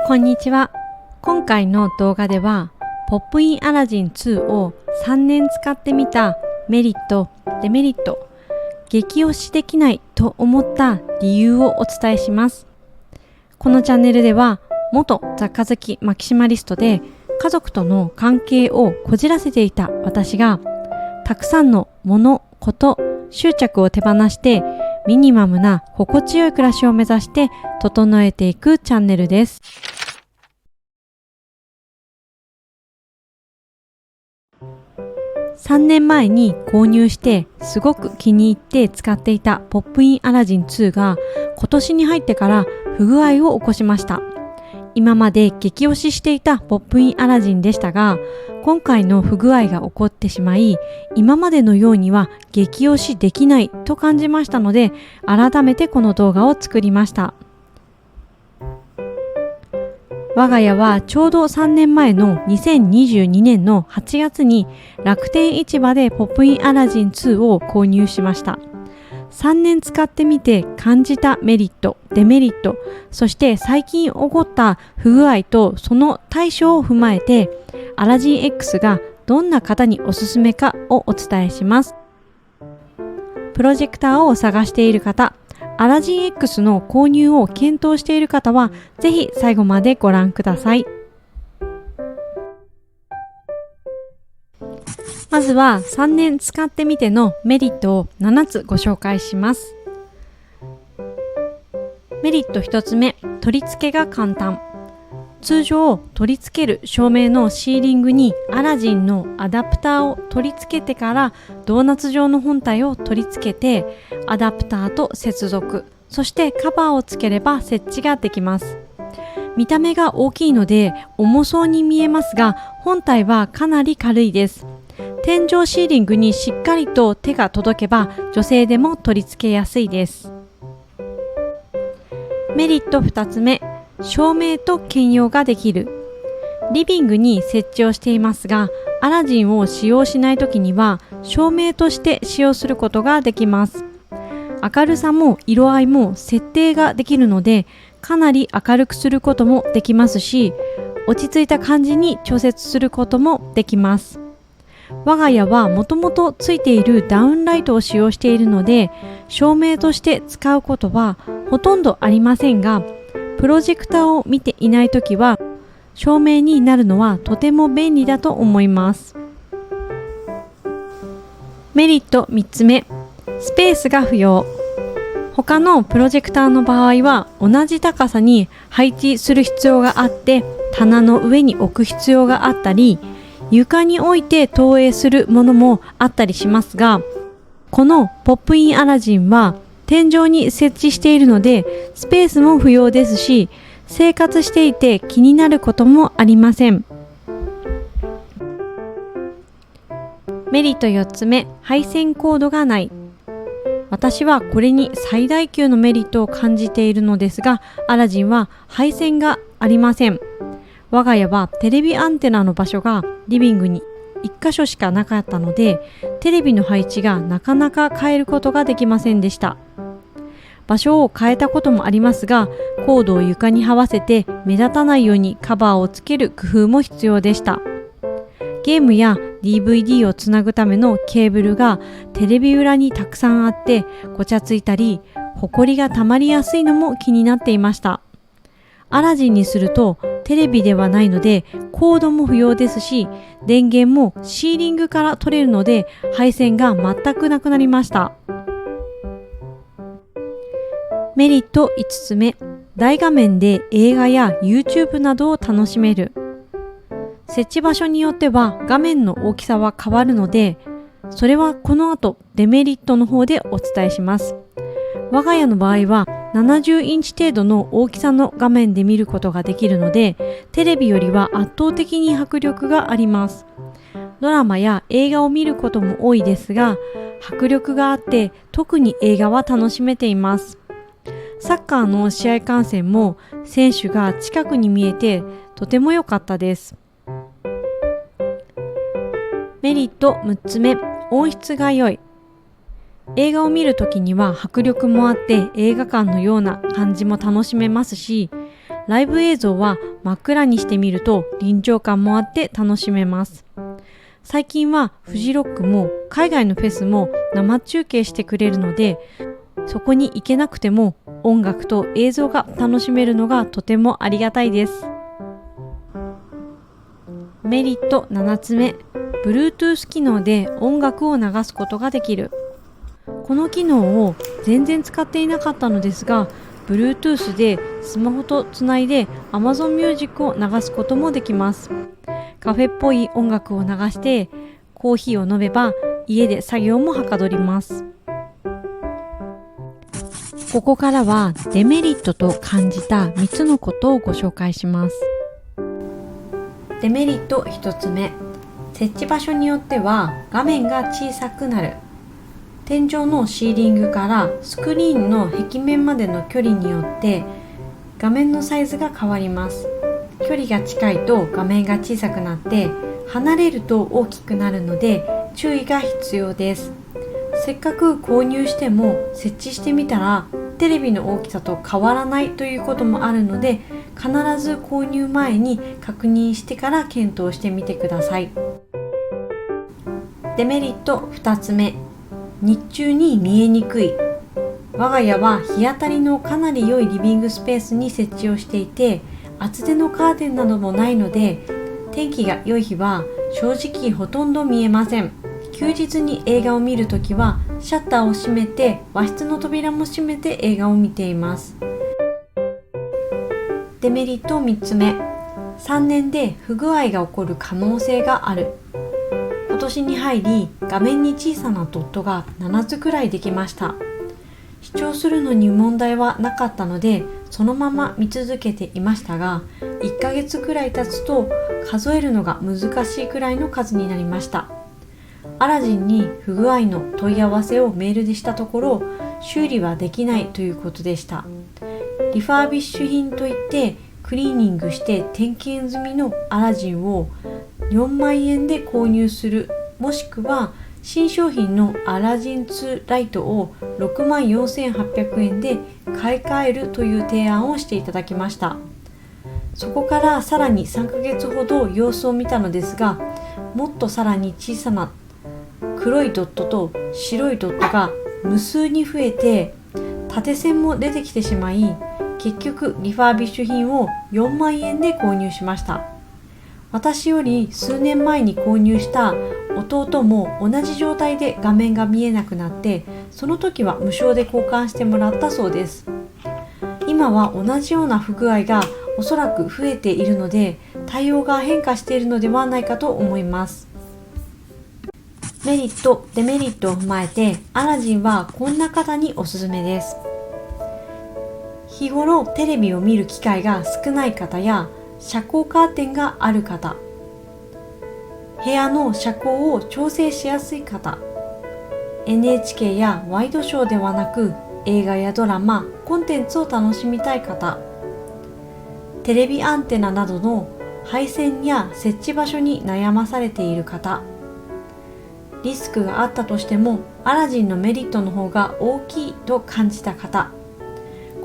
こんにちは。今回の動画ではポップインアラジン2を3年使ってみたメリット、デメリット、激推しできないと思った理由をお伝えします。このチャンネルでは元雑貨好きマキシマリストで家族との関係をこじらせていた私がたくさんの物、こと、執着を手放してミニマムな心地よい暮らしを目指して整えていくチャンネルです。3年前に購入してすごく気に入って使っていたポップインアラジン2が今年に入ってから不具合を起こしました。今まで激推ししていたポップインアラジンでしたが、今回の不具合が起こってしまい、今までのようには激推しできないと感じましたので、改めてこの動画を作りました。我が家はちょうど3年前の2022年の8月に楽天市場でポップインアラジン2を購入しました。3年使ってみて感じたメリット、デメリット、そして最近起こった不具合とその対処を踏まえて、アラジン X がどんな方におすすめかをお伝えします。プロジェクターを探している方、アラジン X の購入を検討している方は、ぜひ最後までご覧ください。まずは3年使ってみてのメリットを7つご紹介します。メリット1つ目、取り付けが簡単。通常取り付ける照明のシーリングにアラジンのアダプターを取り付けてからドーナツ状の本体を取り付けてアダプターと接続、そしてカバーをつければ設置ができます。見た目が大きいので重そうに見えますが、本体はかなり軽いです。天井シーリングにしっかりと手が届けば女性でも取り付けやすいです。メリット2つ目、照明と兼用ができる。リビングに設置をしていますが、アラジンを使用しないときには照明として使用することができます。明るさも色合いも設定ができるので、かなり明るくすることもできますし、落ち着いた感じに調節することもできます。我が家はもともとついているダウンライトを使用しているので、照明として使うことはほとんどありませんが、プロジェクターを見ていないときは照明になるのはとても便利だと思います。メリット3つ目、スペースが不要。他のプロジェクターの場合は同じ高さに配置する必要があって、棚の上に置く必要があったり、床に置いて投影するものもあったりしますが、このポップインアラジンは天井に設置しているのでスペースも不要ですし、生活していて気になることもありません。メリット4つ目、配線コードがない。私はこれに最大級のメリットを感じているのですが、アラジンは配線がありません。我が家はテレビアンテナの場所がリビングに1箇所しかなかったので、テレビの配置がなかなか変えることができませんでした。場所を変えたこともありますが、コードを床に這わせて目立たないようにカバーをつける工夫も必要でした。ゲームや DVD をつなぐためのケーブルがテレビ裏にたくさんあってごちゃついたり、ホコリがたまりやすいのも気になっていました。アラジンにするとテレビではないのでコードも不要ですし、電源もシーリングから取れるので配線が全くなくなりました。メリット5つ目、大画面で映画や YouTube などを楽しめる。設置場所によっては画面の大きさは変わるので、それはこの後デメリットの方でお伝えします。我が家の場合は70インチ程度の大きさの画面で見ることができるので、テレビよりは圧倒的に迫力があります。ドラマや映画を見ることも多いですが、迫力があって特に映画は楽しめています。サッカーの試合観戦も選手が近くに見えてとても良かったです。メリット6つ目、音質が良い。映画を見るときには迫力もあって映画館のような感じも楽しめますし、ライブ映像は真っ暗にしてみると臨場感もあって楽しめます。最近はフジロックも海外のフェスも生中継してくれるので、そこに行けなくても音楽と映像が楽しめるのがとてもありがたいです。メリット7つ目、Bluetooth 機能で音楽を流すことができる。この機能を全然使っていなかったのですが、Bluetooth でスマホとつないで Amazon Music を流すこともできます。カフェっぽい音楽を流してコーヒーを飲めば家で作業もはかどります。ここからはデメリットと感じた3つのことをご紹介します。デメリット1つ目、設置場所によっては画面が小さくなる。天井のシーリングからスクリーンの壁面までの距離によって画面のサイズが変わります。距離が近いと画面が小さくなって離れると大きくなるので注意が必要です。せっかく購入しても設置してみたらテレビの大きさと変わらないということもあるので、必ず購入前に確認してから検討してみてください。デメリット2つ目、日中に見えにくい。我が家は日当たりのかなり良いリビングスペースに設置をしていて、厚手のカーテンなどもないので、天気が良い日は正直ほとんど見えません。休日に映画を見るときはシャッターを閉めて和室の扉も閉めて映画を見ています。デメリット3つ目、3年で不具合が起こる可能性がある。今年に入り画面に小さなドットが7つくらいできました。視聴するのに問題はなかったのでそのまま見続けていましたが、1ヶ月くらい経つと数えるのが難しいくらいの数になりました。アラジンに不具合の問い合わせをメールでしたところ、修理はできないということでした。リファービッシュ品といってクリーニングして点検済みのアラジンを4万円で購入する、もしくは新商品のアラジン2ライトを6万4800円で買い替えるという提案をしていただきました。そこからさらに3ヶ月ほど様子を見たのですが、もっとさらに小さな黒いドットと白いドットが無数に増えて縦線も出てきてしまい、結局リファービッシュ品を4万円で購入しました。私より数年前に購入した弟も同じ状態で画面が見えなくなって、その時は無償で交換してもらったそうです。今は同じような不具合がおそらく増えているので、対応が変化しているのではないかと思います。メリット、デメリットを踏まえて、アラジンはこんな方におすすめです。日頃テレビを見る機会が少ない方や、遮光カーテンがある方、部屋の遮光を調整しやすい方、NHK やワイドショーではなく映画やドラマ、コンテンツを楽しみたい方、テレビアンテナなどの配線や設置場所に悩まされている方、リスクがあったとしてもアラジンのメリットの方が大きいと感じた方、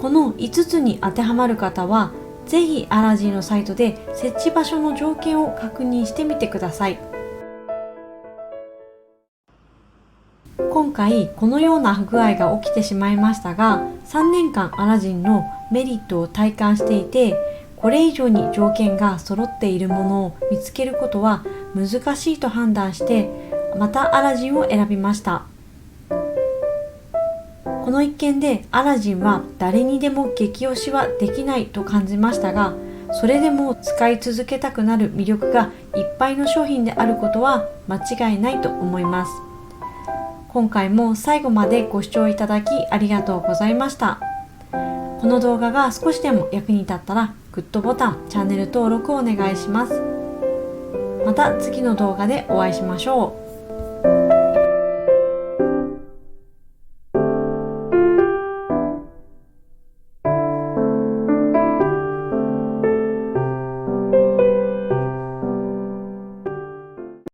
この5つに当てはまる方はぜひアラジンのサイトで設置場所の条件を確認してみてください。今回このような不具合が起きてしまいましたが、3年間アラジンのメリットを体感していて、これ以上に条件が揃っているものを見つけることは難しいと判断して、またアラジンを選びました。この一件でアラジンは誰にでも激推しはできないと感じましたが、それでも使い続けたくなる魅力がいっぱいの商品であることは間違いないと思います。今回も最後までご視聴いただきありがとうございました。この動画が少しでも役に立ったらグッドボタン、チャンネル登録をお願いします。また次の動画でお会いしましょう。